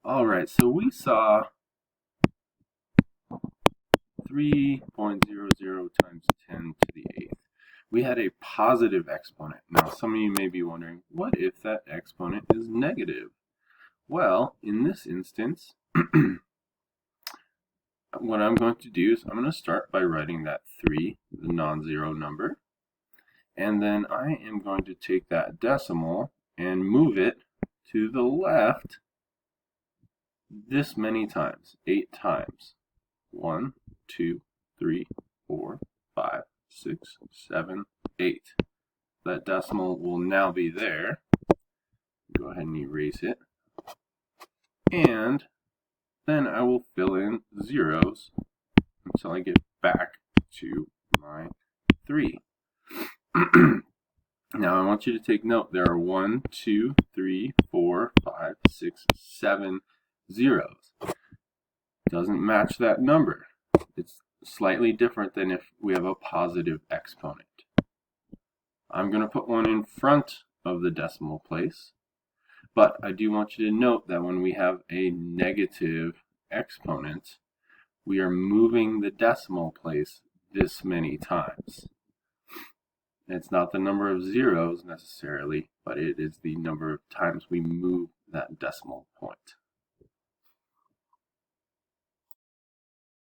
All right, so we saw 3.00 times 10 to the 8th. We had a positive exponent. Now, some of you may be wondering, what if that exponent is negative? Well, in this instance, what I'm going to do is I'm going to start by writing that 3, the non-zero number, and then I am going to take that decimal and move it to the left this many times, 8 times. 1, 2, 3, 4, 5, 6, 7, 8. That decimal will now be there. Go ahead and erase it. And then I will fill in zeros until I get back to my 3. Now I want you to take note, there are 1, 2, 3, 4, 5, 6, 7 zeros. Doesn't match that number. It's slightly different than if we have a positive exponent. I'm going to put one in front of the decimal place, but I do want you to note that when we have a negative exponent, we are moving the decimal place this many times. It's not the number of zeros necessarily, but it is the number of times we move that decimal point.